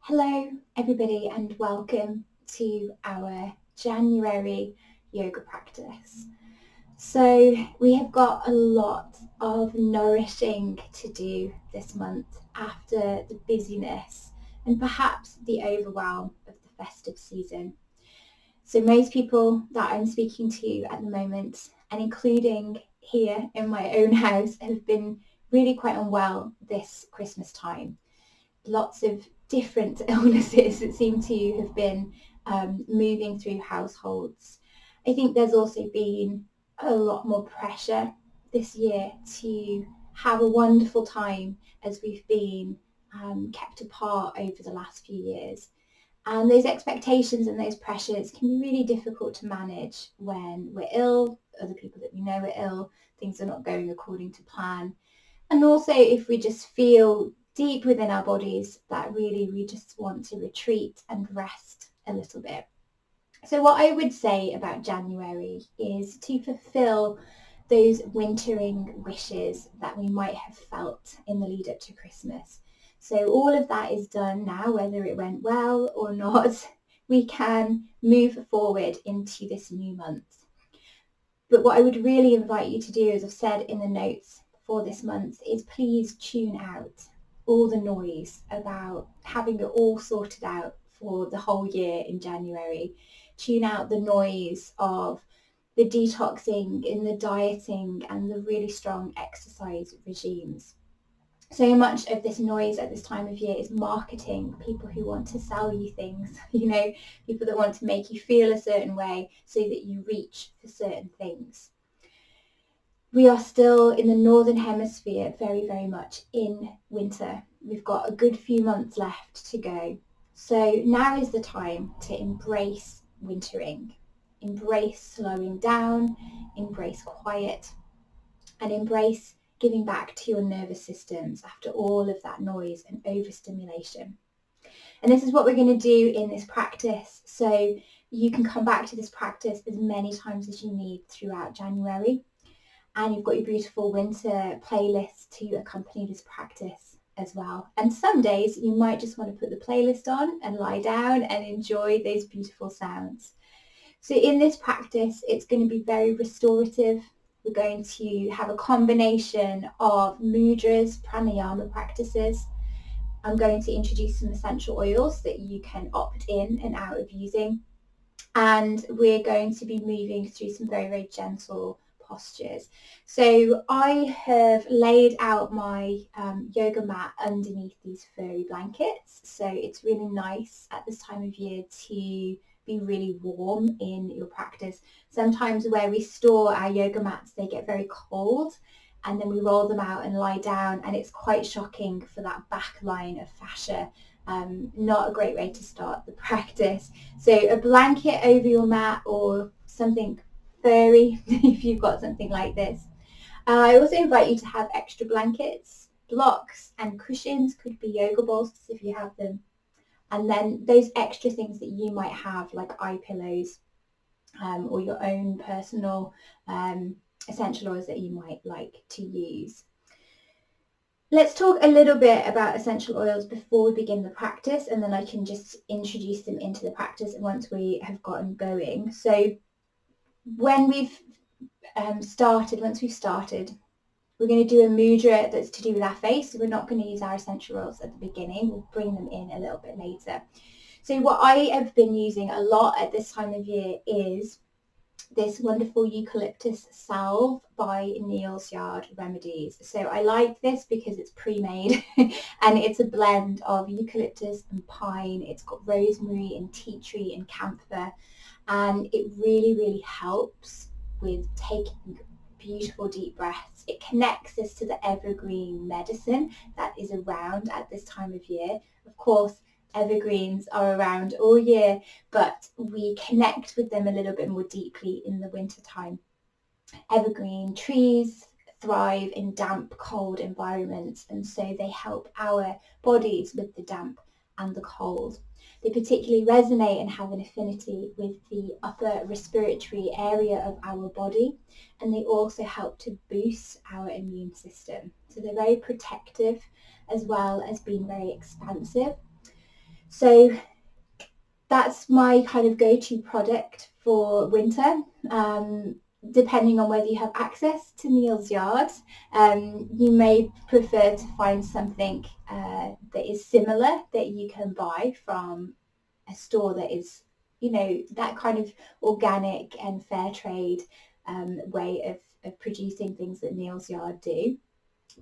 Hello everybody and welcome to our January yoga practice. So we have got a lot of nourishing to do this month after the busyness and perhaps the overwhelm of the festive season. So most people that I'm speaking to at the moment, and including here in my own house, have been really quite unwell this Christmas time. Lots of different illnesses that seem to have been moving through households. I think there's also been a lot more pressure this year to have a wonderful time as we've been kept apart over the last few years. And those expectations and those pressures can be really difficult to manage when we're ill, other people that we know are ill, things are not going according to plan. And also if we just feel deep within our bodies that really we just want to retreat and rest a little bit. So what I would say about January is to fulfill those wintering wishes that we might have felt in the lead up to Christmas. So all of that is done now, whether it went well or not. We can move forward into this new month. But what I would really invite you to do, as I've said in the notes for this month, is please tune out all the noise about having it all sorted out for the whole year in January. Tune out the noise of the detoxing and the dieting and the really strong exercise regimes. So much of this noise at this time of year is marketing, people who want to sell you things, people that want to make you feel a certain way so that you reach for certain things. We are still in the Northern Hemisphere very, very much in winter. We've got a good few months left to go. So now is the time to embrace wintering, embrace slowing down, embrace quiet, and embrace giving back to your nervous systems after all of that noise and overstimulation. And this is what we're going to do in this practice. So you can come back to this practice as many times as you need throughout January. And you've got your beautiful winter playlist to accompany this practice as well. And some days you might just want to put the playlist on and lie down and enjoy those beautiful sounds. So in this practice, it's going to be very restorative. We're going to have a combination of mudras, pranayama practices. I'm going to introduce some essential oils that you can opt in and out of using. And we're going to be moving through some very, very gentle postures. So I have laid out my yoga mat underneath these furry blankets. So it's really nice at this time of year to be really warm in your practice. Sometimes where we store our yoga mats, they get very cold and then we roll them out and lie down, and it's quite shocking for that back line of fascia. Not a great way to start the practice. So a blanket over your mat or something furry if you've got something like this. I also invite you to have extra blankets, blocks and cushions, could be yoga bolsters if you have them. And then those extra things that you might have, like eye pillows or your own personal essential oils that you might like to use. Let's talk a little bit about essential oils before we begin the practice, and then I can just introduce them into the practice once we have gotten going. So when we've started, we're going to do a mudra that's to do with our face. So we're not going to use our essential oils at the beginning. We'll bring them in a little bit later. So what I have been using a lot at this time of year is this wonderful Eucalyptus salve by Neal's Remedies. So I like this because it's pre-made and it's a blend of eucalyptus and pine. It's got rosemary and tea tree and camphor, and it really, really helps with taking beautiful deep breaths. It connects us to the evergreen medicine that is around at this time of year. Of course, evergreens are around all year, but we connect with them a little bit more deeply in the winter time. Evergreen trees thrive in damp, cold environments, and so they help our bodies with the damp and the cold. They particularly resonate and have an affinity with the upper respiratory area of our body, and they also help to boost our immune system. So they're very protective as well as being very expansive. So that's my kind of go-to product for winter. Depending on whether you have access to Neal's yard, you may prefer to find something that is similar that you can buy from a store that is, you know, that kind of organic and fair trade way of producing things that Neal's yard do.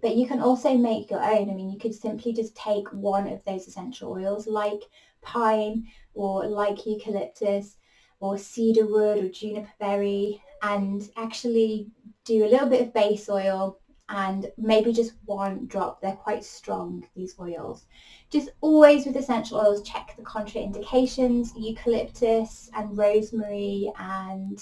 But you can also make your own. I mean, you could simply just take one of those essential oils like pine or like eucalyptus or cedar wood or juniper berry and actually do a little bit of base oil and maybe just one drop. They're quite strong, these oils. Just always with essential oils, check the contraindications. Eucalyptus and rosemary and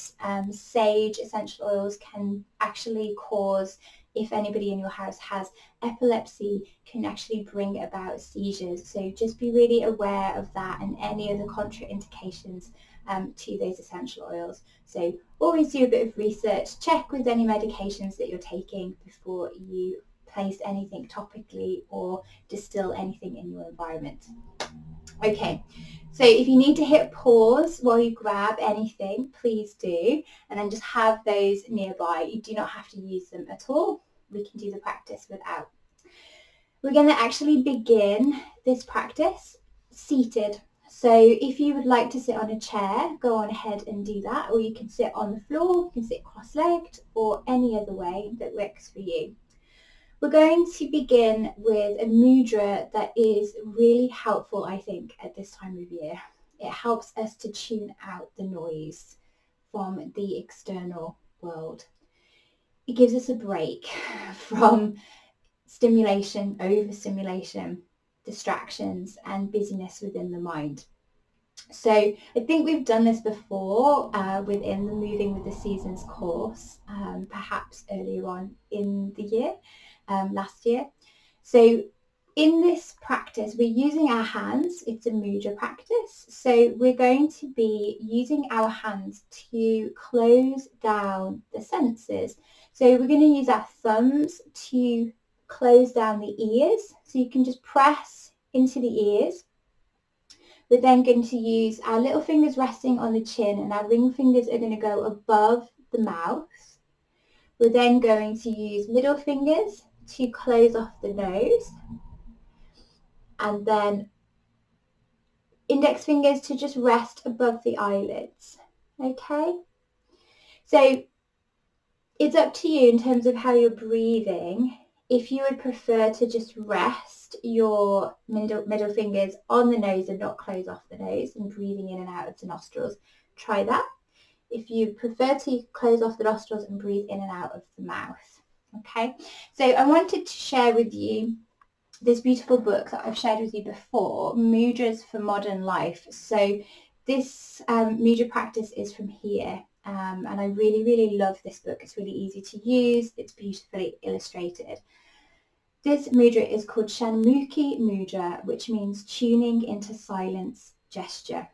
sage essential oils can actually cause, if anybody in your house has epilepsy, can actually bring about seizures. So just be really aware of that and any other contraindications to those essential oils. So always do a bit of research, check with any medications that you're taking before you place anything topically or distill anything in your environment. Okay, so if you need to hit pause while you grab anything, please do, and then just have those nearby. You do not have to use them at all. We can do the practice without. We're going to actually begin this practice seated. So if you would like to sit on a chair, go on ahead and do that, or you can sit on the floor, you can sit cross-legged, or any other way that works for you. We're going to begin with a mudra that is really helpful, I think, at this time of year. It helps us to tune out the noise from the external world. It gives us a break from stimulation, overstimulation, distractions, and busyness within the mind. So I think we've done this before within the Moving with the Seasons course, perhaps earlier on in the year, last year. So in this practice, we're using our hands. It's a mudra practice. So we're going to be using our hands to close down the senses. So we're going to use our thumbs to close down the ears. So you can just press into the ears. We're then going to use our little fingers resting on the chin and our ring fingers are going to go above the mouth. We're then going to use middle fingers to close off the nose and then index fingers to just rest above the eyelids. Okay? So it's up to you in terms of how you're breathing. If you would prefer to just rest your middle fingers on the nose and not close off the nose and breathing in and out of the nostrils, try that. If you prefer to close off the nostrils and breathe in and out of the mouth. Okay, so I wanted to share with you this beautiful book that I've shared with you before, Mudras for Modern Life. So this mudra practice is from here. And I really, really love this book. It's really easy to use. It's beautifully illustrated. This mudra is called Shanmukhi Mudra, which means tuning into silence gesture.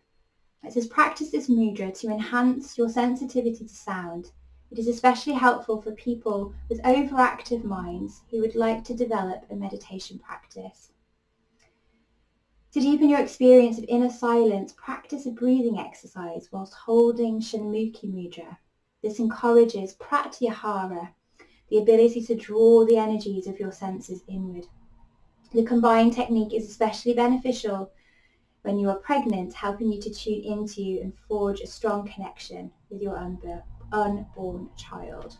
It says practice this mudra to enhance your sensitivity to sound. It is especially helpful for people with overactive minds who would like to develop a meditation practice. To deepen your experience of inner silence, practice a breathing exercise whilst holding Shanmukhi Mudra. This encourages pratyahara, the ability to draw the energies of your senses inward. The combined technique is especially beneficial when you are pregnant, helping you to tune into and forge a strong connection with your unborn child.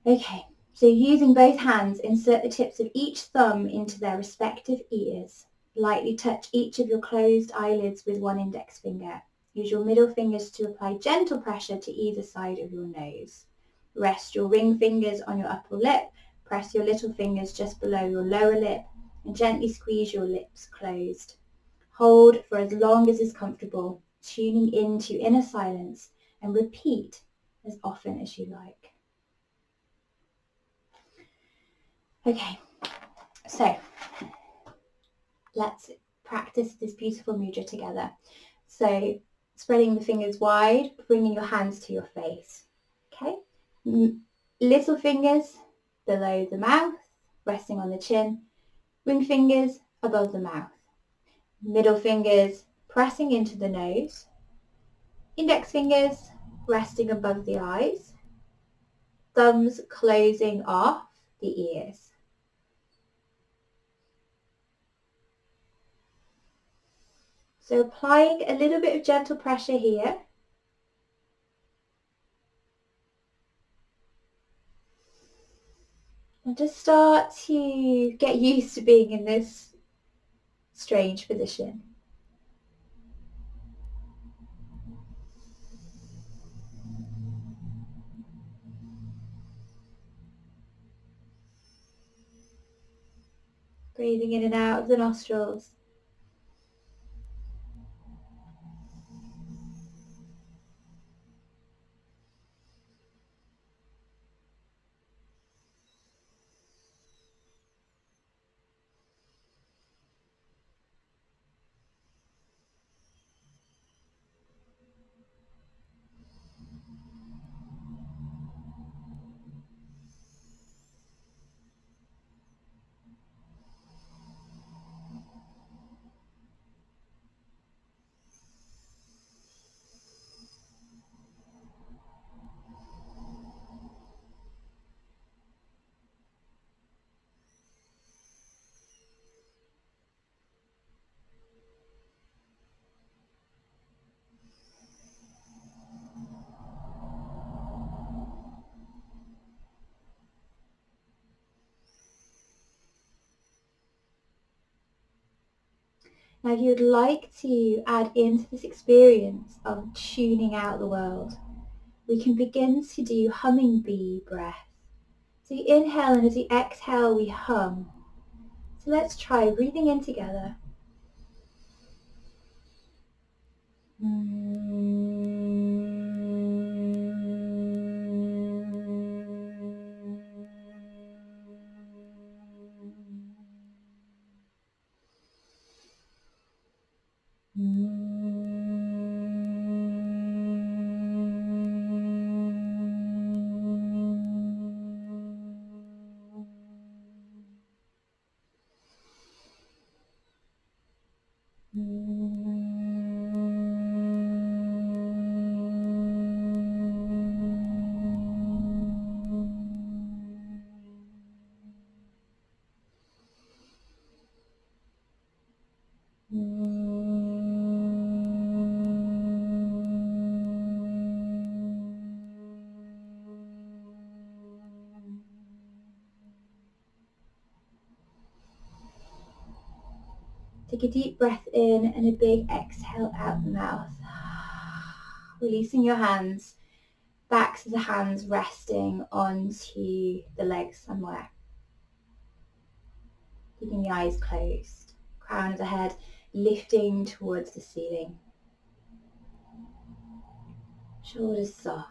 Okay, so using both hands, insert the tips of each thumb into their respective ears. Lightly touch each of your closed eyelids with one index finger. Use your middle fingers to apply gentle pressure to either side of your nose. Rest your ring fingers on your upper lip. Press your little fingers just below your lower lip and gently squeeze your lips closed. Hold for as long as is comfortable, tuning into inner silence, and repeat as often as you like. Okay, so let's practice this beautiful mudra together. So spreading the fingers wide, bringing your hands to your face. Okay, little fingers below the mouth, resting on the chin. Ring fingers above the mouth. Middle fingers pressing into the nose. Index fingers resting above the eyes. Thumbs closing off the ears. So applying a little bit of gentle pressure here. And just start to get used to being in this strange position. Breathing in and out of the nostrils. Now if you would like to add into this experience of tuning out the world, we can begin to do humming bee breath. So you inhale, and as you exhale we hum. So let's try breathing in together. Take a deep breath in and a big exhale out the mouth. Releasing your hands, backs of the hands resting onto the legs somewhere. Keeping the eyes closed. Crown of the head lifting towards the ceiling. Shoulders soft.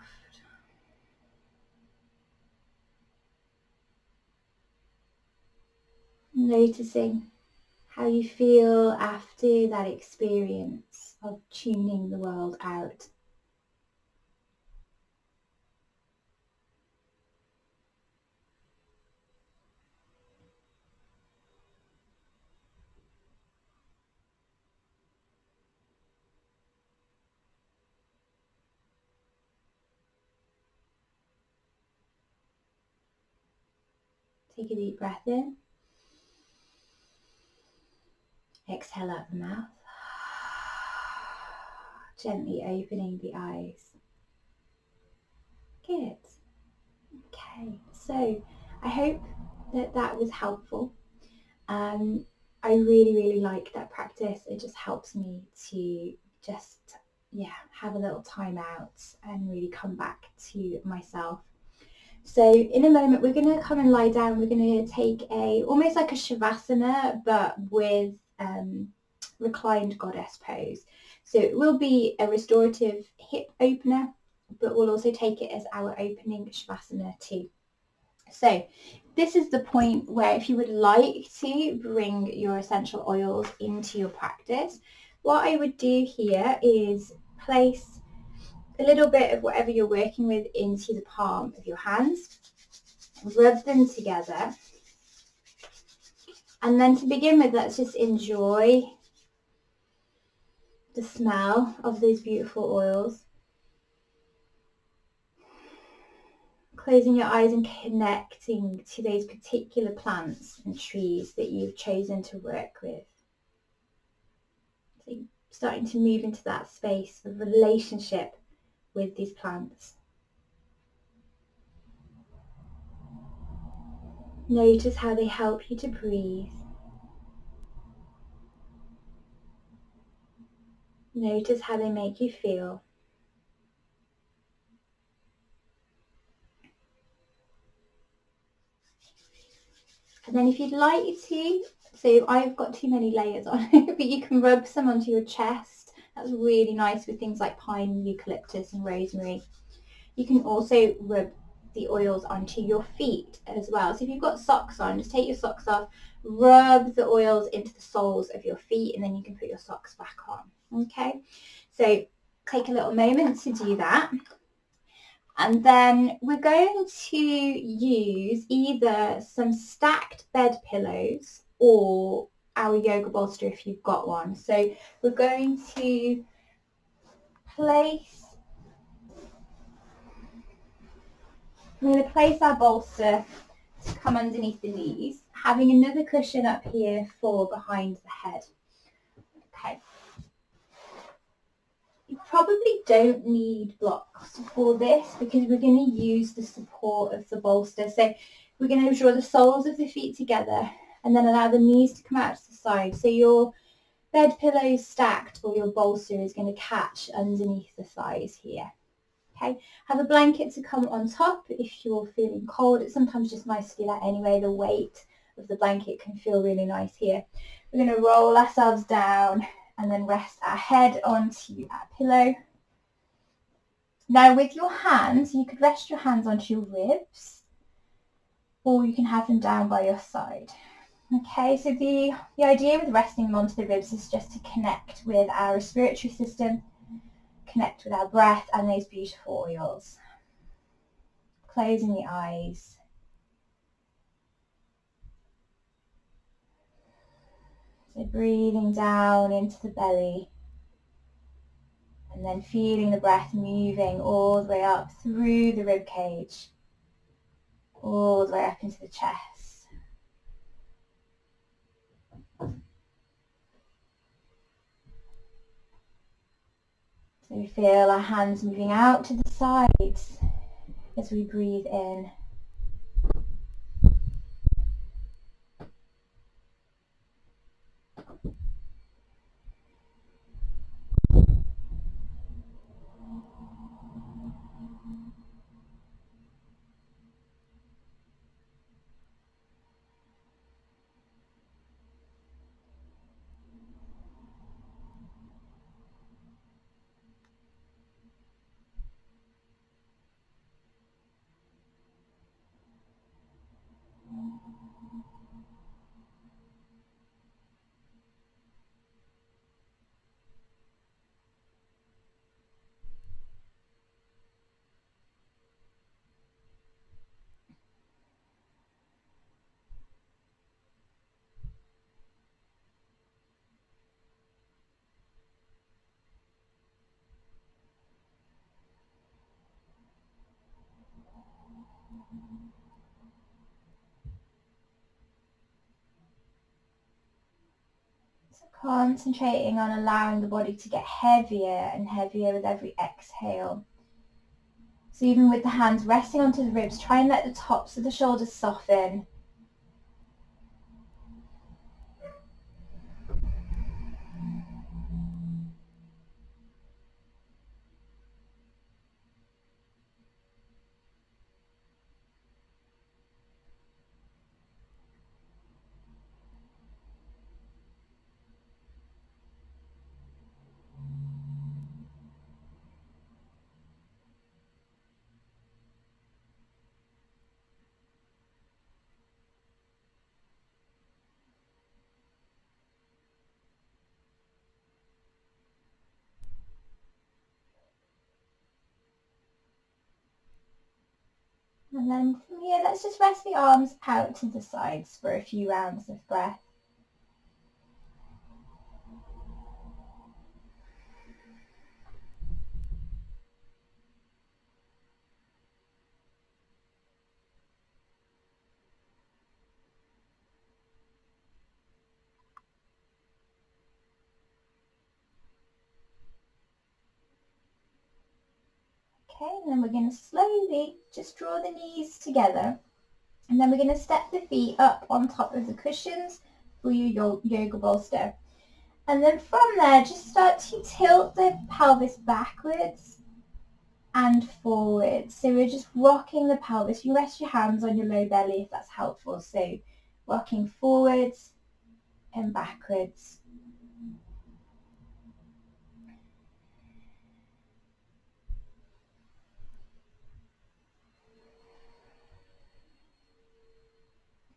Noticing how you feel after that experience of tuning the world out. Take a deep breath in. Exhale out the mouth. Gently opening the eyes. Good. Okay, so I hope that was helpful. I really like that practice. It just helps me to just have a little time out and really come back to myself. So in a moment we're going to come and lie down. We're going to take almost like a shavasana, but with reclined goddess pose. So it will be a restorative hip opener, but we'll also take it as our opening shavasana too. So this is the point where if you would like to bring your essential oils into your practice, what I would do here is place a little bit of whatever you're working with into the palm of your hands, rub them together, and then to begin with, let's just enjoy the smell of those beautiful oils. Closing your eyes and connecting to those particular plants and trees that you've chosen to work with. So you're starting to move into that space of relationship with these plants. Notice how they help you to breathe. Notice how they make you feel. And then if you'd like to, so I've got too many layers on it, but you can rub some onto your chest. That's really nice with things like pine, eucalyptus and rosemary. You can also rub the oils onto your feet as well. So if you've got socks on, just take your socks off, rub the oils into the soles of your feet, and then you can put your socks back on. Okay, so take a little moment to do that. And then we're going to use either some stacked bed pillows or our yoga bolster if you've got one. So we're going to place our bolster to come underneath the knees, having another cushion up here for behind the head. Okay. You probably don't need blocks for this because we're going to use the support of the bolster. So we're going to draw the soles of the feet together and then allow the knees to come out to the side. So your bed pillow is stacked or your bolster is going to catch underneath the thighs here. Okay, have a blanket to come on top if you're feeling cold. It's sometimes just nice to do that anyway. The weight of the blanket can feel really nice here. We're going to roll ourselves down and then rest our head onto our pillow. Now with your hands, you could rest your hands onto your ribs or you can have them down by your side. Okay, so the idea with resting them onto the ribs is just to connect with our respiratory system, connect with our breath and those beautiful oils. Closing the eyes. So breathing down into the belly and then feeling the breath moving all the way up through the rib cage, all the way up into the chest. So we feel our hands moving out to the sides as we breathe in. So concentrating on allowing the body to get heavier and heavier with every exhale. So even with the hands resting onto the ribs, try and let the tops of the shoulders soften. And then from here, let's just rest the arms out to the sides for a few rounds of breath. Okay, and then we're going to slowly just draw the knees together. And then we're going to step the feet up on top of the cushions for your yoga bolster. And then from there, just start to tilt the pelvis backwards and forwards. So we're just rocking the pelvis. You rest your hands on your low belly if that's helpful. So rocking forwards and backwards.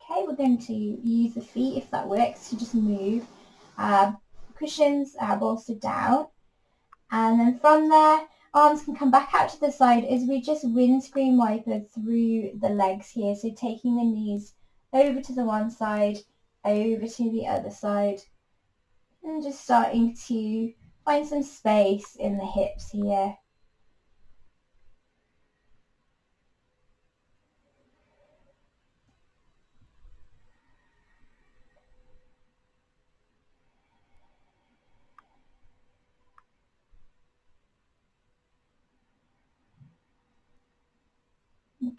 Okay, we're going to use the feet, if that works, to just move our cushions, our bolster down. And then from there, arms can come back out to the side as we just windscreen wiper through the legs here. So taking the knees over to the one side, over to the other side, and just starting to find some space in the hips here.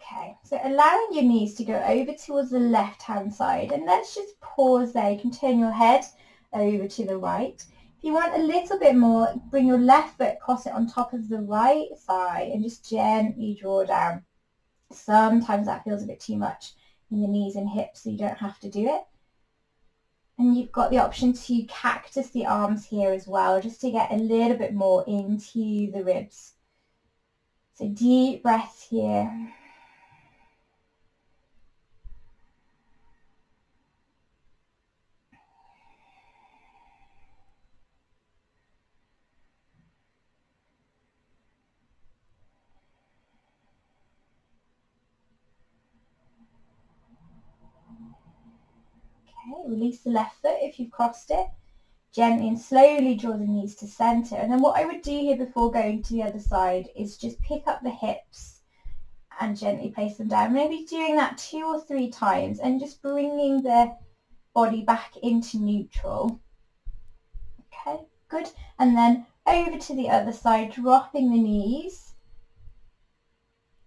Okay, so allowing your knees to go over towards the left-hand side, and let's just pause there. You can turn your head over to the right. If you want a little bit more, bring your left foot, cross it on top of the right thigh, and just gently draw down. Sometimes that feels a bit too much in the knees and hips, so you don't have to do it. And you've got the option to cactus the arms here as well, just to get a little bit more into the ribs. So deep breaths here. Okay, release the left foot if you've crossed it. Gently and slowly draw the knees to center. And then what I would do here before going to the other side is just pick up the hips and gently place them down. Maybe doing that 2 or 3 times and just bringing the body back into neutral. Okay, good. And then over to the other side, dropping the knees.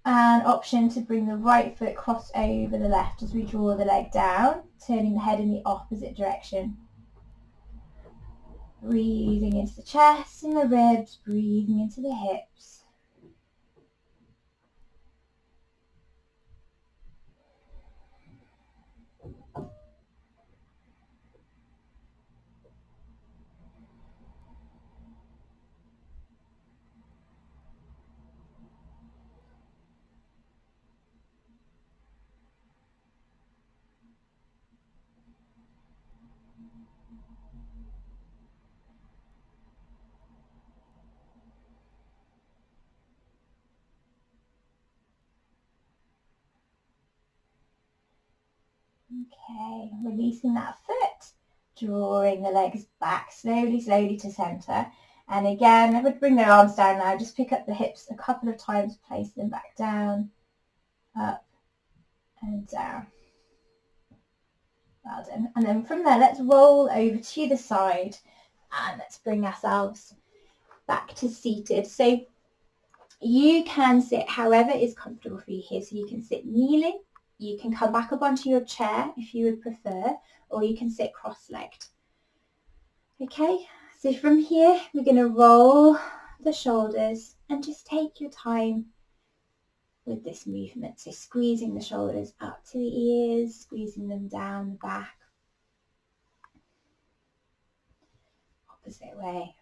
And option to bring the right foot crossed over the left as we draw the leg down, turning the head in the opposite direction. Breathing into the chest and the ribs, breathing into the hips. Okay, releasing that foot, drawing the legs back slowly, slowly to center. And again, I would bring the arms down now, just pick up the hips a couple of times, place them back down, up and down. Well done. And then from there, let's roll over to the side and let's bring ourselves back to seated. So you can sit however is comfortable for you here. So you can sit kneeling, you can come back up onto your chair if you would prefer, or you can sit cross-legged. Okay, so from here we're going to roll the shoulders and just take your time with this movement. So squeezing the shoulders up to the ears, squeezing them down the back. Opposite way.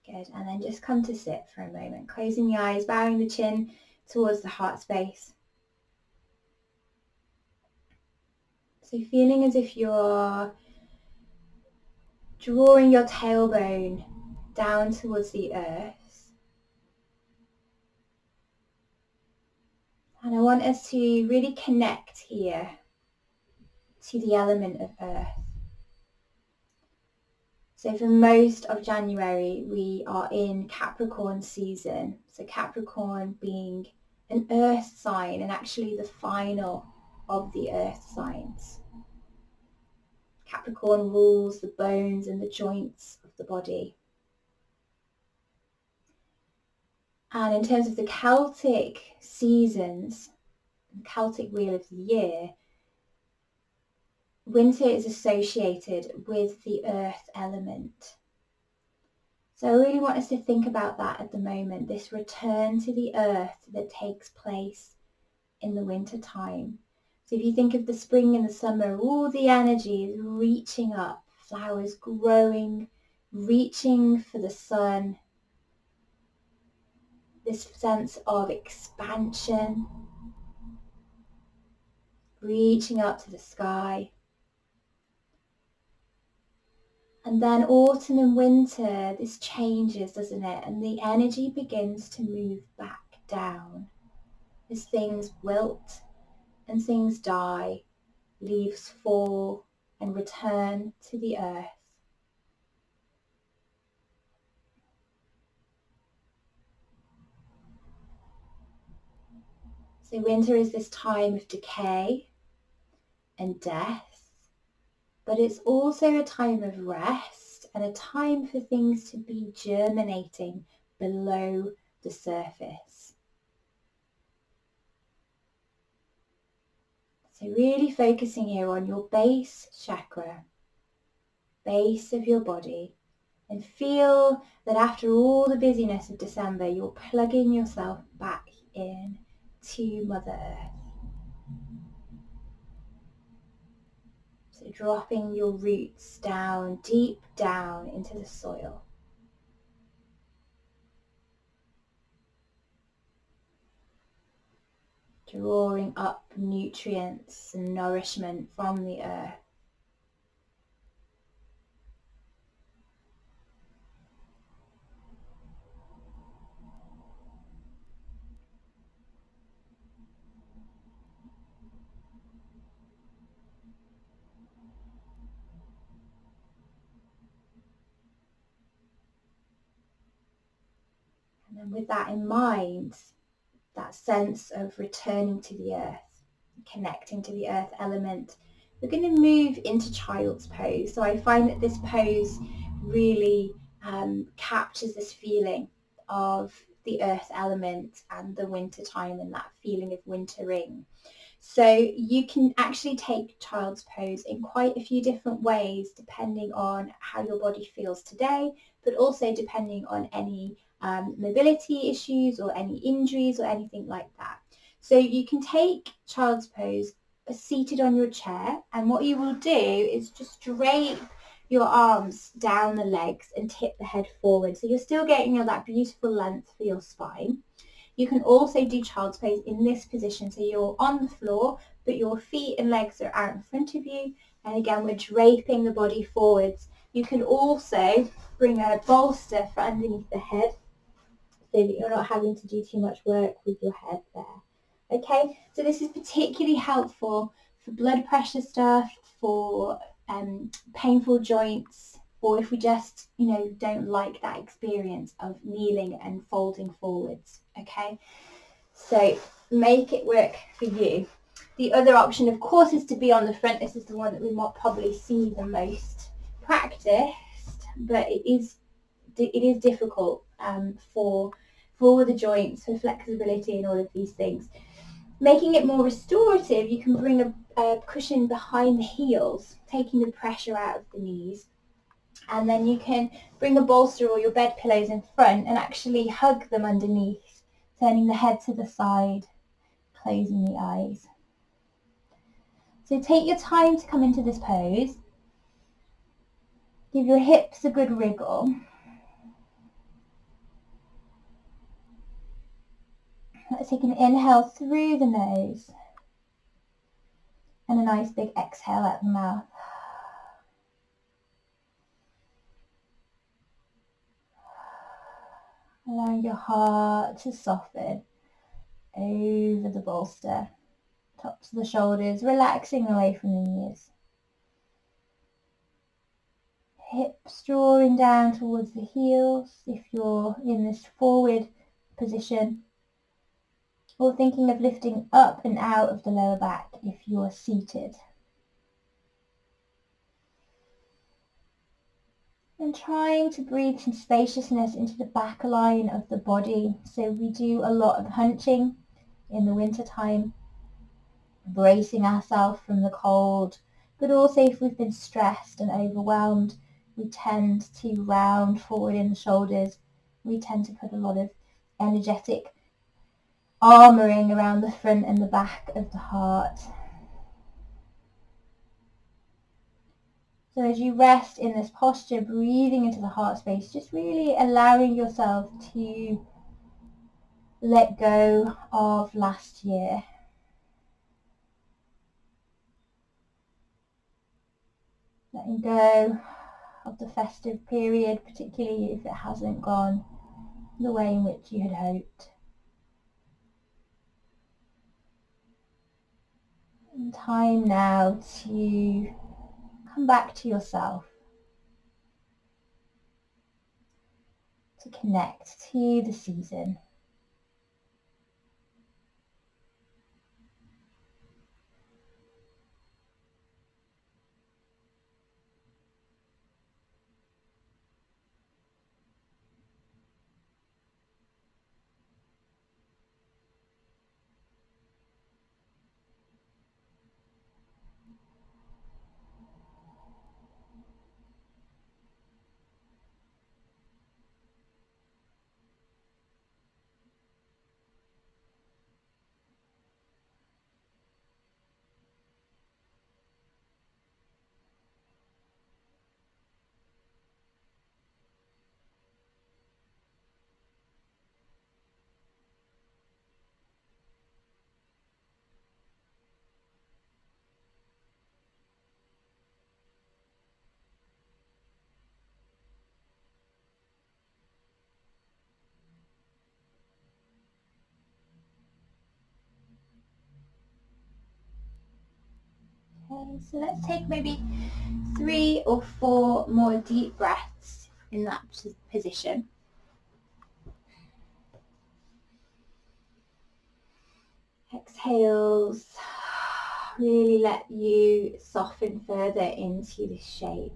Good, and then just come to sit for a moment, closing the eyes, bowing the chin towards the heart space. So feeling as if you're drawing your tailbone down towards the earth. And I want us to really connect here to the element of earth. So for most of January, we are in Capricorn season. So Capricorn being an earth sign and actually the final of the earth signs. Capricorn rules the bones and the joints of the body. And in terms of the Celtic seasons, the Celtic wheel of the year, winter is associated with the earth element. So I really want us to think about that at the moment, this return to the earth that takes place in the winter time. So if you think of the spring and the summer, all the energy is reaching up, flowers growing, reaching for the sun, this sense of expansion, reaching up to the sky. And then autumn and winter, this changes, doesn't it? And the energy begins to move back down as things wilt and things die, leaves fall and return to the earth. So winter is this time of decay and death, but it's also a time of rest and a time for things to be germinating below the surface. So really focusing here on your base chakra, base of your body, and feel that after all the busyness of December, you're plugging yourself back in to Mother Earth. So dropping your roots down, deep down into the soil. Drawing up nutrients and nourishment from the earth. And then with that in mind, that sense of returning to the earth, connecting to the earth element, we're going to move into child's pose. So I find that this pose really captures this feeling of the earth element and the winter time and that feeling of wintering. So you can actually take child's pose in quite a few different ways depending on how your body feels today, but also depending on any mobility issues or any injuries or anything like that. So you can take child's pose seated on your chair, and what you will do is just drape your arms down the legs and tip the head forward. So you're still getting that beautiful length for your spine. You can also do child's pose in this position. So you're on the floor, but your feet and legs are out in front of you. And again, we're draping the body forwards. You can also bring a bolster for underneath the head so that you're not having to do too much work with your head there. Okay, so this is particularly helpful for blood pressure stuff, for painful joints, or if we just, don't like that experience of kneeling and folding forwards. Okay, so make it work for you. The other option, of course, is to be on the front. This is the one that we might probably see the most practiced, but it is difficult for the joints, for flexibility and all of these things. Making it more restorative, you can bring a cushion behind the heels, taking the pressure out of the knees. And then you can bring a bolster or your bed pillows in front and actually hug them underneath, turning the head to the side, closing the eyes. So take your time to come into this pose. Give your hips a good wriggle. Let's take an inhale through the nose and a nice big exhale out the mouth. Allowing your heart to soften over the bolster, tops of the shoulders, relaxing away from the ears. Hips drawing down towards the heels if you're in this forward position, or thinking of lifting up and out of the lower back if you're seated. And trying to breathe some spaciousness into the back line of the body. So we do a lot of hunching in the winter time, bracing ourselves from the cold, but also if we've been stressed and overwhelmed, we tend to round forward in the shoulders. We tend to put a lot of energetic armouring around the front and the back of the heart. So as you rest in this posture, breathing into the heart space, just really allowing yourself to let go of last year. Letting go of the festive period, particularly if it hasn't gone the way in which you had hoped. And time now to come back to yourself, to connect to the season. Okay, so let's take maybe 3 or 4 more deep breaths in that position. Exhales, really let you soften further into this shape.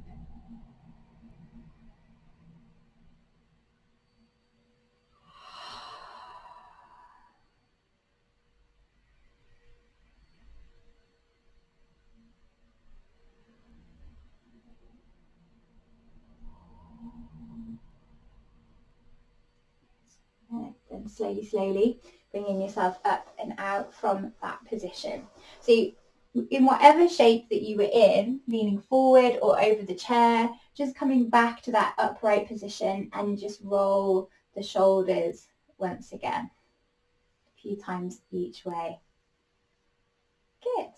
Then slowly bringing yourself up and out from that position. So in whatever shape that you were in, leaning forward or over the chair, just coming back to that upright position and just roll the shoulders once again, a few times each way. Good.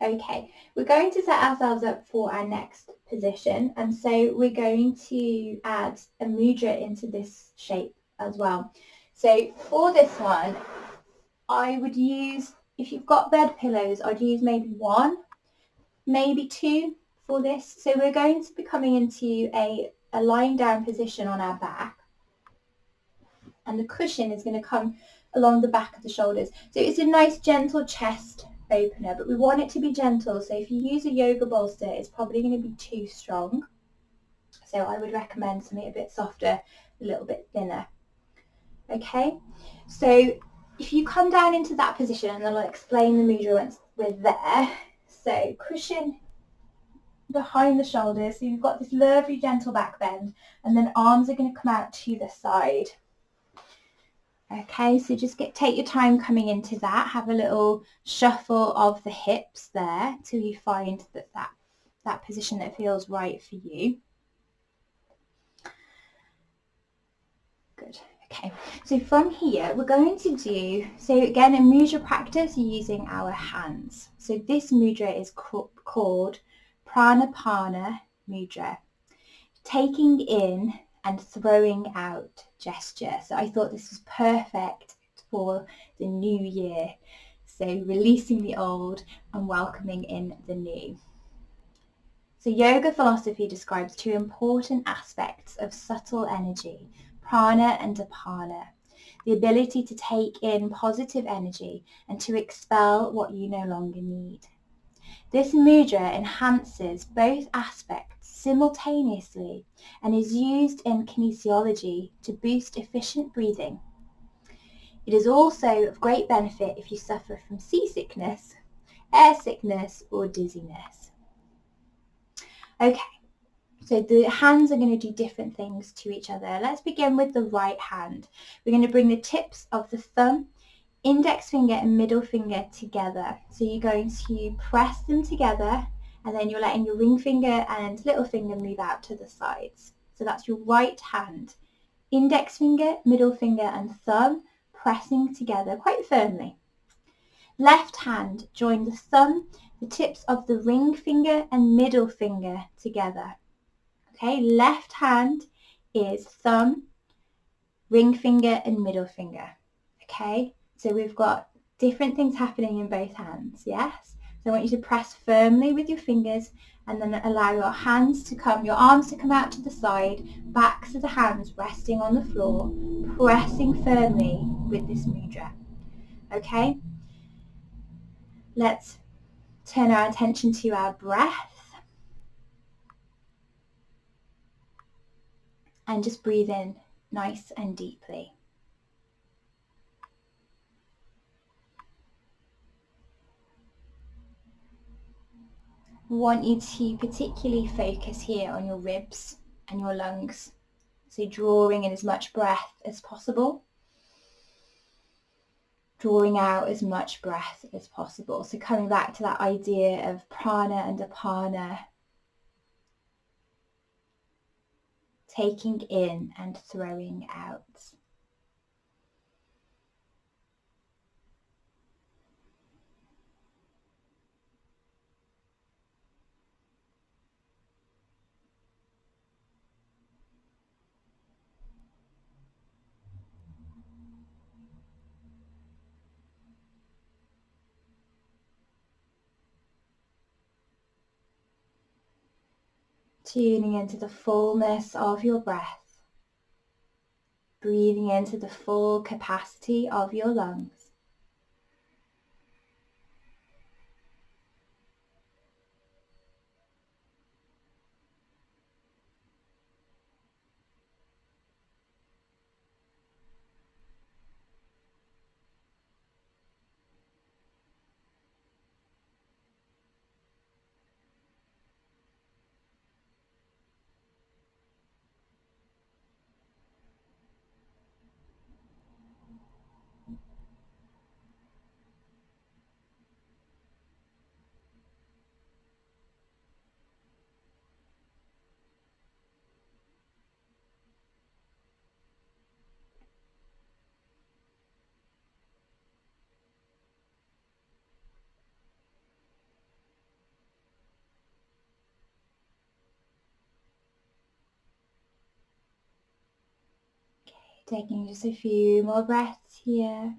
Okay, we're going to set ourselves up for our next position, and so we're going to add a mudra into this shape as well. So for this one, I would use, if you've got bed pillows, I'd use maybe 1, maybe 2 for this. So we're going to be coming into a lying down position on our back, and the cushion is going to come along the back of the shoulders. So it's a nice gentle chest opener, but we want it to be gentle. So if you use a yoga bolster, it's probably going to be too strong. So I would recommend something a bit softer, a little bit thinner. Okay, so if you come down into that position, and then I'll explain the mudra once we're there. So cushion behind the shoulders, so you've got this lovely gentle back bend, and then arms are going to come out to the side. Okay, so just take your time coming into that. Have a little shuffle of the hips there till you find that position that feels right for you. Good. Okay, so from here we're going to do, so again in mudra practice you're using our hands. So this mudra is called pranayama mudra, taking in and throwing out gesture. So I thought this was perfect for the new year. So releasing the old and welcoming in the new. So yoga philosophy describes 2 important aspects of subtle energy, prana and apana, the ability to take in positive energy and to expel what you no longer need. This mudra enhances both aspects simultaneously and is used in kinesiology to boost efficient breathing. It is also of great benefit if you suffer from seasickness, air sickness, or dizziness. Okay, so the hands are going to do different things to each other. Let's begin with the right hand. We're going to bring the tips of the thumb, index finger and middle finger together. So you're going to press them together, and then you're letting your ring finger and little finger move out to the sides. So that's your right hand. Index finger, middle finger and thumb pressing together quite firmly. Left hand, join the thumb, the tips of the ring finger and middle finger together. Okay, left hand is thumb, ring finger and middle finger. Okay, so we've got different things happening in both hands, yes? So I want you to press firmly with your fingers and then allow your hands to come, your arms to come out to the side, backs of the hands resting on the floor, pressing firmly with this mudra. Okay, let's turn our attention to our breath and just breathe in nice and deeply. I want you to particularly focus here on your ribs and your lungs. So drawing in as much breath as possible, drawing out as much breath as possible. So coming back to that idea of prana and apana, taking in and throwing out. Tuning into the fullness of your breath, breathing into the full capacity of your lungs. Taking just a few more breaths here.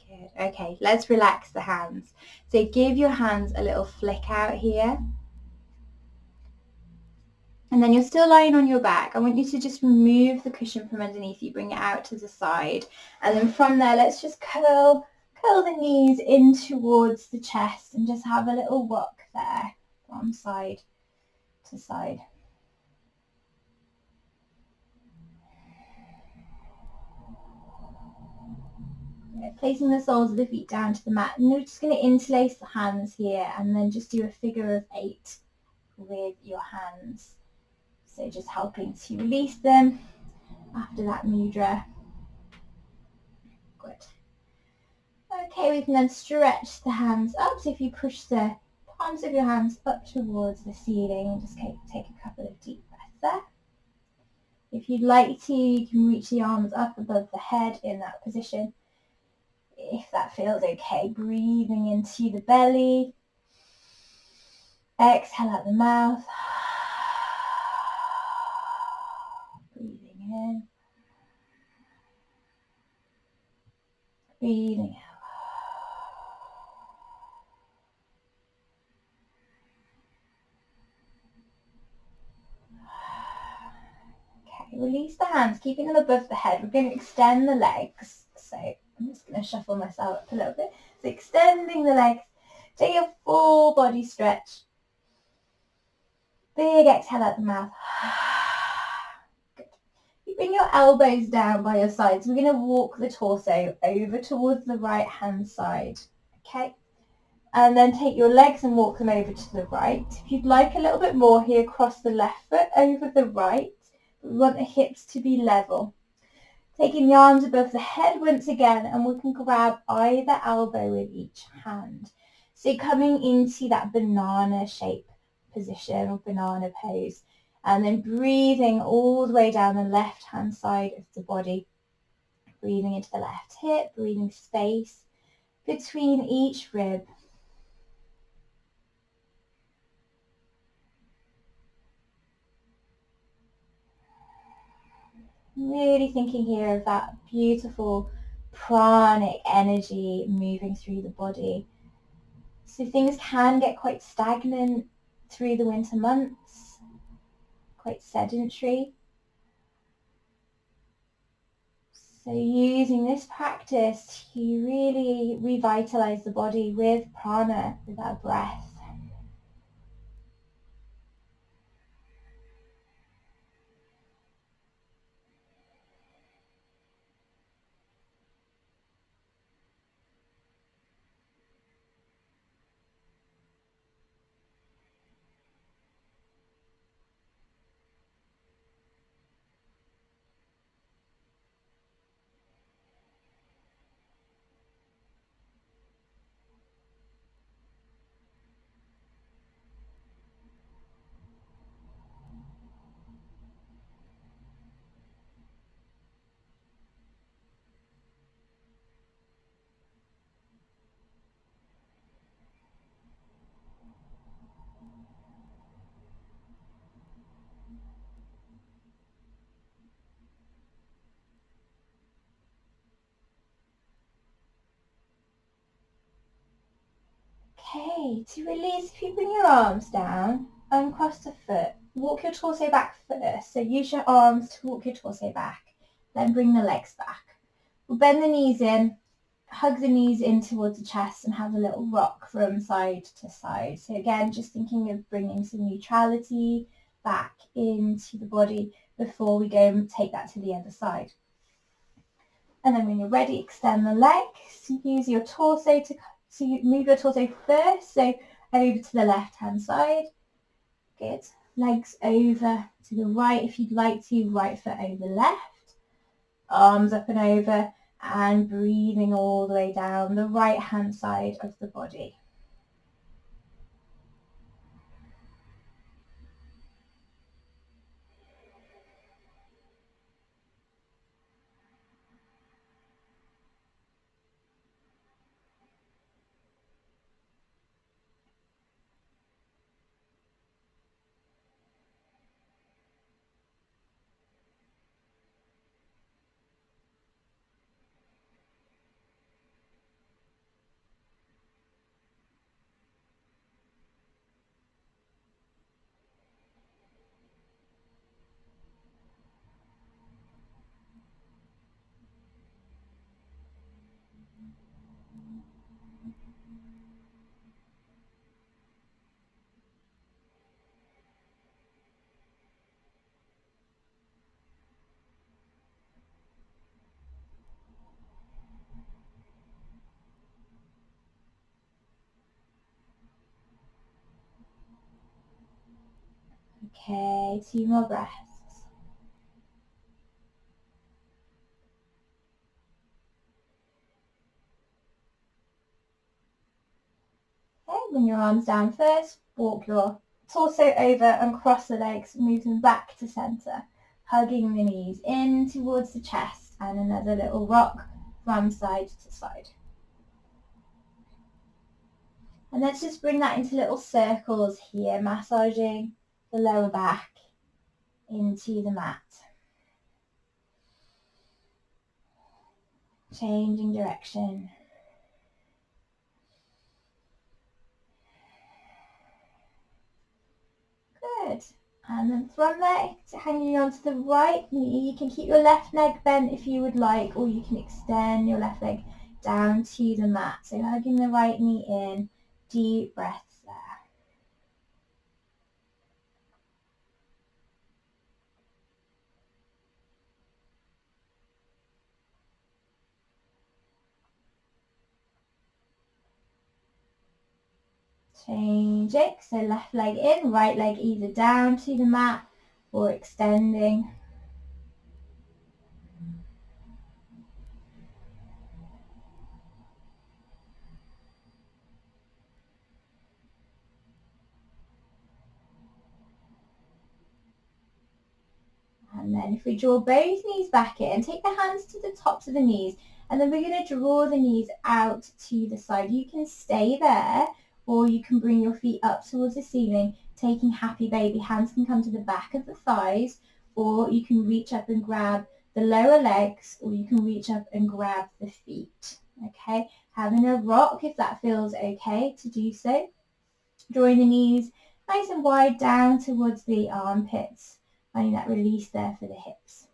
Good. Okay, let's relax the hands. So give your hands a little flick out here. And then you're still lying on your back. I want you to just remove the cushion from underneath you, bring it out to the side. And then from there, let's just curl the knees in towards the chest and just have a little walk there from side to side. Placing the soles of the feet down to the mat. And you're just going to interlace the hands here and then just do a figure of 8 with your hands. So just helping to release them after that mudra. Good. Okay, we can then stretch the hands up. So if you push the palms of your hands up towards the ceiling and just take a couple of deep breaths there. If you'd like to, you can reach the arms up above the head in that position. If that feels okay, breathing into the belly. Exhale out the mouth. breathing out. Okay, release the hands, keeping them above the head. We're going to extend the legs. So I'm just going to shuffle myself up a little bit. So extending the legs. Take a full body stretch. Big exhale out the mouth. Good. You bring your elbows down by your sides. We're going to walk the torso over towards the right hand side. Okay. And then take your legs and walk them over to the right. If you'd like a little bit more here, cross the left foot over the right. We want the hips to be level. Taking the arms above the head once again, and we can grab either elbow with each hand. So coming into that banana shape position or banana pose, and then breathing all the way down the left hand side of the body. Breathing into the left hip, breathing space between each rib. Really thinking here of that beautiful pranic energy moving through the body. So things can get quite stagnant through the winter months, quite sedentary. So using this practice to really revitalize the body with prana, with our breath. Okay, to release, if you bring your arms down, uncross the foot, walk your torso back first. So use your arms to walk your torso back, then bring the legs back. We'll bend the knees in, hug the knees in towards the chest and have a little rock from side to side. So again, just thinking of bringing some neutrality back into the body before we go and take that to the other side. And then when you're ready, extend the legs. Use your torso to move your torso first, so over to the left-hand side. Good. Legs over to the right if you'd like to, right foot over left. Arms up and over, and breathing all the way down the right-hand side of the body. Okay, 2 more breaths. Okay, bring your arms down first, walk your torso over and cross the legs, move them back to centre, hugging the knees in towards the chest, and another little rock from side to side. And let's just bring that into little circles here, massaging the lower back into the mat. changing direction. Good. And then from there, hanging on to the right knee, you can keep your left leg bent if you would like, or you can extend your left leg down to the mat. So hugging the right knee in, deep breaths there. Changing, so left leg in, right leg either down to the mat or extending. And then if we draw both knees back in, take the hands to the tops of the knees, and then we're going to draw the knees out to the side. You can stay there, or you can bring your feet up towards the ceiling, taking happy baby. Hands can come to the back of the thighs, or you can reach up and grab the lower legs, or you can reach up and grab the feet. Okay, having a rock if that feels okay to do so. Drawing the knees nice and wide down towards the armpits. Finding that release there for the hips.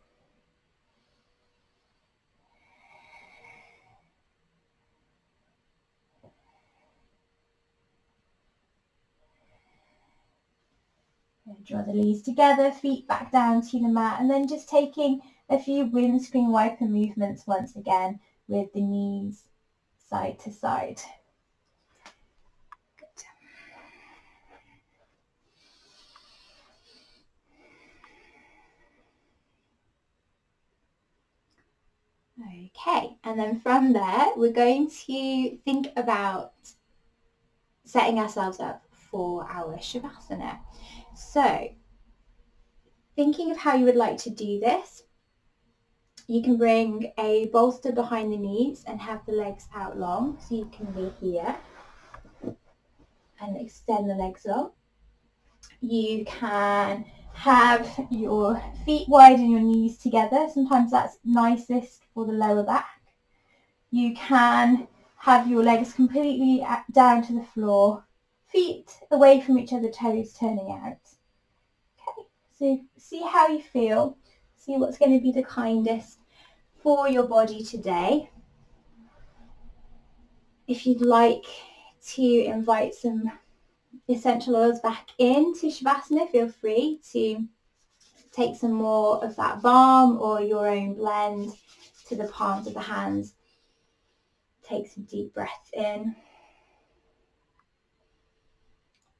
Draw the knees together, feet back down to the mat, and then just taking a few windscreen wiper movements once again with the knees side to side. Good. Okay, and then from there, we're going to think about setting ourselves up for our Shavasana. So, thinking of how you would like to do this, you can bring a bolster behind the knees and have the legs out long, so you can be here and extend the legs long. You can have your feet wide and your knees together. Sometimes that's nicest for the lower back. You can have your legs completely down to the floor, feet away from each other, toes turning out. Okay, so see how you feel. See what's going to be the kindest for your body today. If you'd like to invite some essential oils back into Shavasana, feel free to take some more of that balm or your own blend to the palms of the hands. Take some deep breaths in.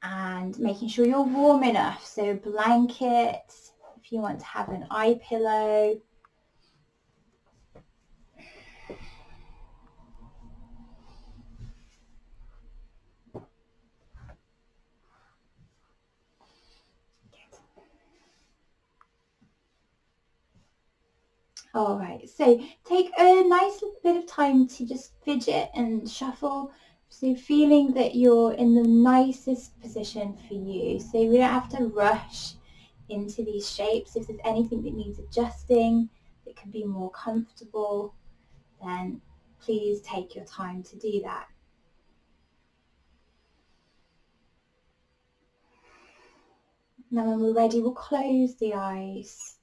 And making sure you're warm enough. So blanket, if you want to have an eye pillow. All right, so take a nice bit of time to just fidget and shuffle. So feeling that you're in the nicest position for you. So we don't have to rush into these shapes. If there's anything that needs adjusting, that can be more comfortable, then please take your time to do that. Now when we're ready, we'll close the eyes.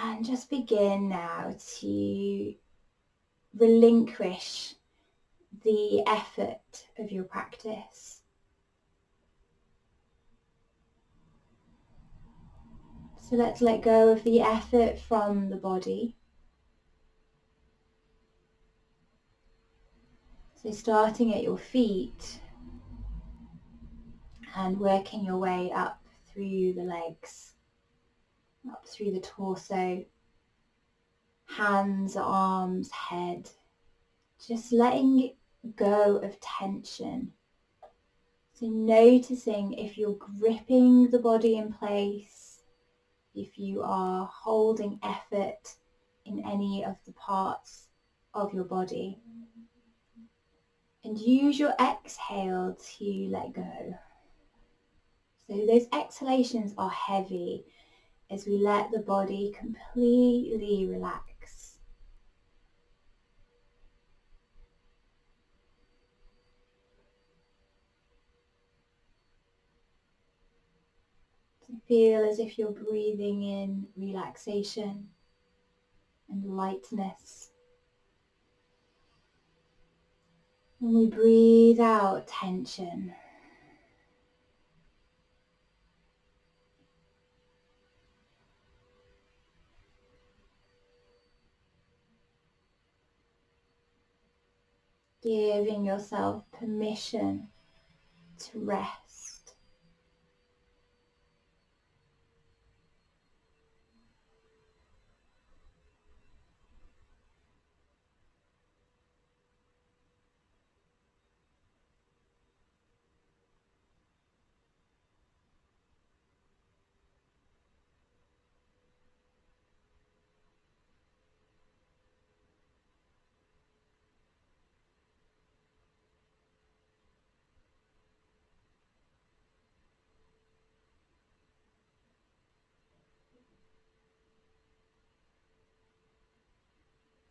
And just begin now to relinquish the effort of your practice. So let's let go of the effort from the body. So starting at your feet and working your way up through the legs, up through the torso, hands, arms, head. Just letting go of tension. So noticing if you're gripping the body in place, if you are holding effort in any of the parts of your body. And use your exhale to let go. So those exhalations are heavy as we let the body completely relax. So feel as if you're breathing in relaxation and lightness. And we breathe out tension. Giving yourself permission to rest.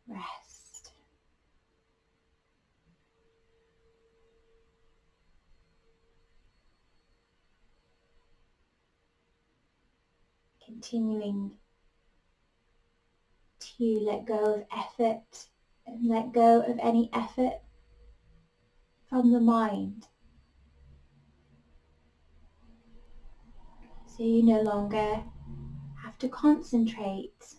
Rest. Continuing to let go of effort and let go of any effort from the mind. So you no longer have to concentrate.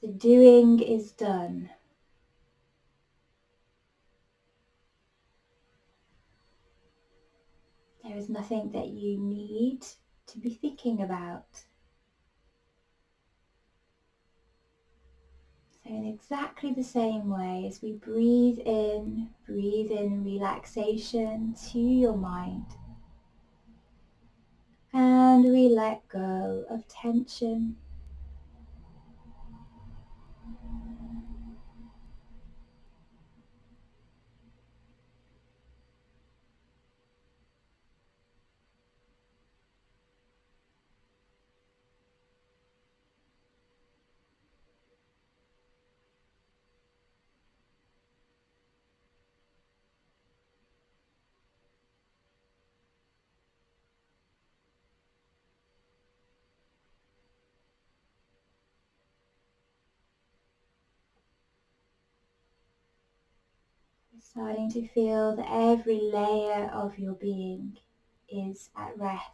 The doing is done. There is nothing that you need to be thinking about. So in exactly the same way as we breathe in relaxation to your mind, and we let go of tension. Starting to feel that every layer of your being is at rest.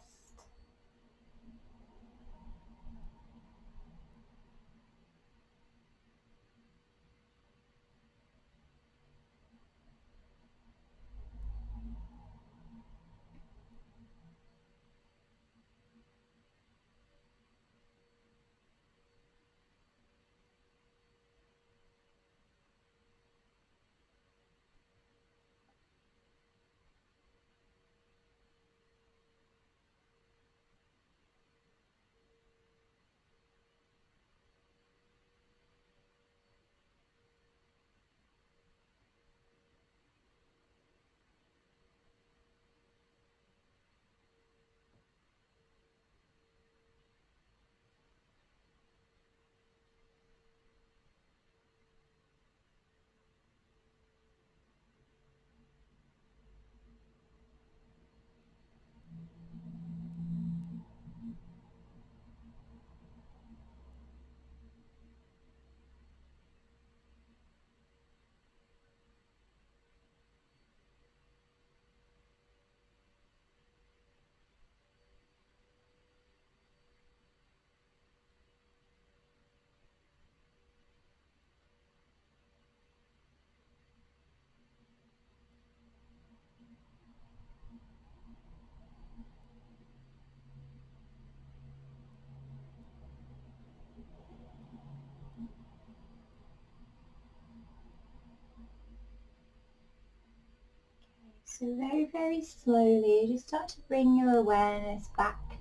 So very, very slowly, just start to bring your awareness back,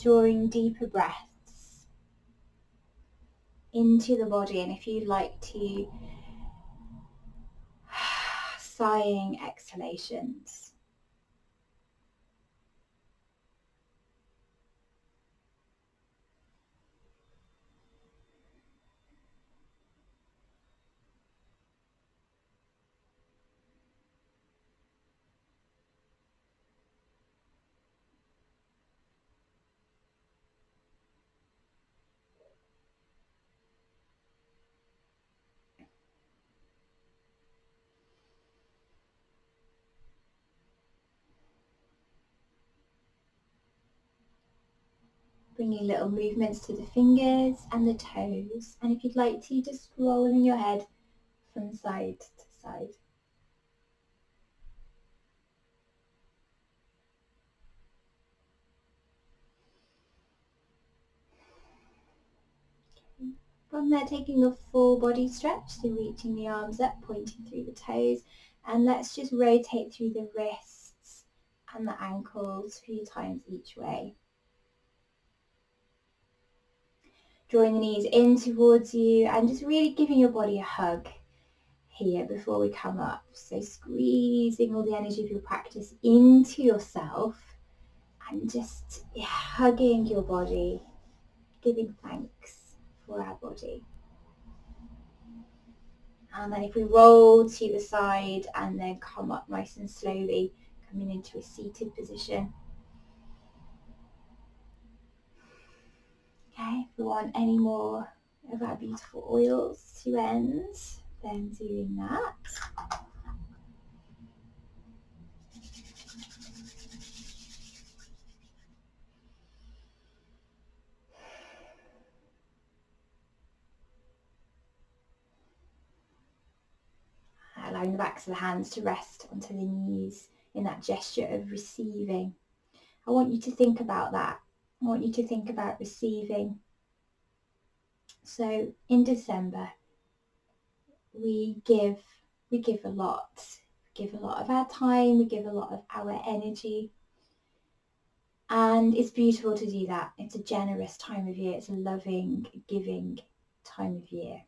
drawing deeper breaths into the body. And if you'd like to, sighing exhalations. Bringing little movements to the fingers and the toes. And if you'd like to, just rolling your head from side to side. From there, taking a full body stretch, so reaching the arms up, pointing through the toes. And let's just rotate through the wrists and the ankles a few times each way. Drawing the knees in towards you and just really giving your body a hug here before we come up. So squeezing all the energy of your practice into yourself and just hugging your body, giving thanks for our body. And then if we roll to the side and then come up nice and slowly, coming into a seated position. Okay, if we want any more of our beautiful oils to end, then doing that. Allowing the backs of the hands to rest onto the knees in that gesture of receiving. I want you to think about that. I want you to think about receiving. So in December, we give a lot. We give a lot of our time, we give a lot of our energy. And it's beautiful to do that. It's a generous time of year. It's a loving, giving time of year.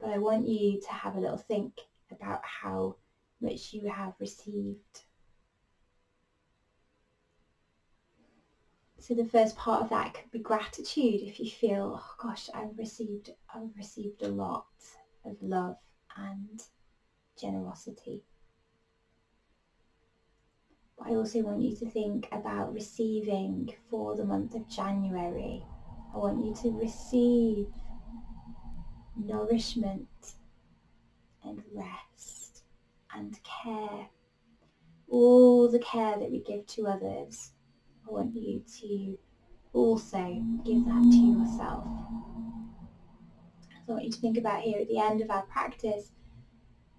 But I want you to have a little think about how much you have received. So the first part of that could be gratitude. If you feel, oh gosh, I've received a lot of love and generosity. But I also want you to think about receiving for the month of January. I want you to receive nourishment and rest and care. All the care that we give to others, I want you to also give that to yourself. So I want you to think about here at the end of our practice,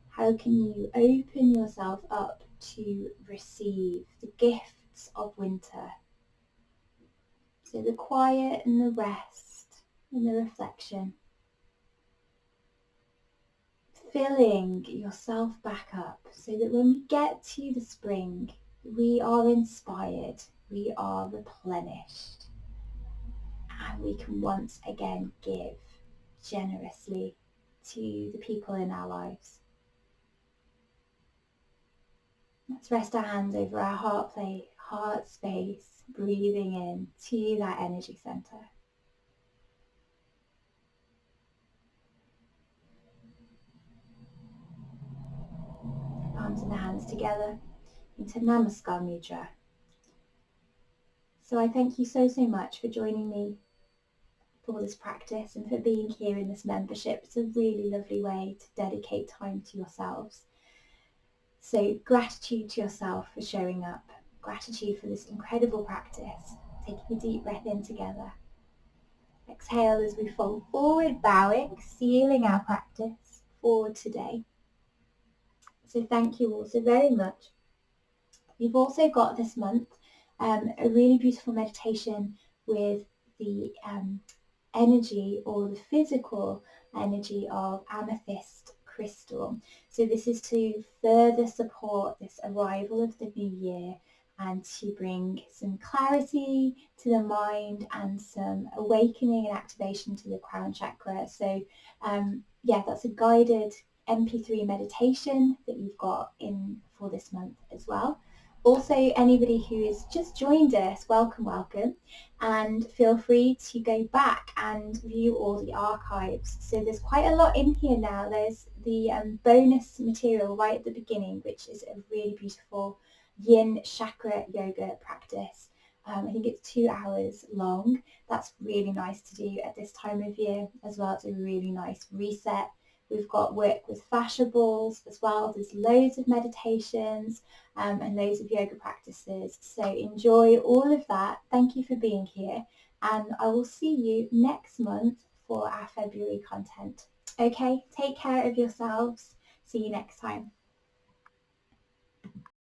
how can you open yourself up to receive the gifts of winter? So the quiet and the rest and the reflection. Filling yourself back up so that when we get to the spring, we are inspired, we are replenished, and we can once again give generously to the people in our lives. Let's rest our hands over our heart space, breathing in to that energy center. Palms and the hands together into Namaskar Mudra. So I thank you so much for joining me for this practice and for being here in this membership. It's a really lovely way to dedicate time to yourselves. So gratitude to yourself for showing up. Gratitude for this incredible practice. Taking a deep breath in together. Exhale as we fold forward, bowing, sealing our practice for today. So thank you all so very much. We've also got this month a really beautiful meditation with the energy or the physical energy of amethyst crystal. So this is to further support this arrival of the new year and to bring some clarity to the mind and some awakening and activation to the crown chakra. So yeah, that's a guided MP3 meditation that you've got in for this month as well. Also, anybody who has just joined us, welcome, and feel free to go back and view all the archives. So there's quite a lot in here now. There's the bonus material right at the beginning, which is a really beautiful yin chakra yoga practice. I think it's 2 hours long. That's really nice to do at this time of year as well. It's a really nice reset. We've got work with fascia balls as well. There's loads of meditations and loads of yoga practices. So enjoy all of that. Thank you for being here. and I will see you next month for our February content. Okay, take care of yourselves. See you next time.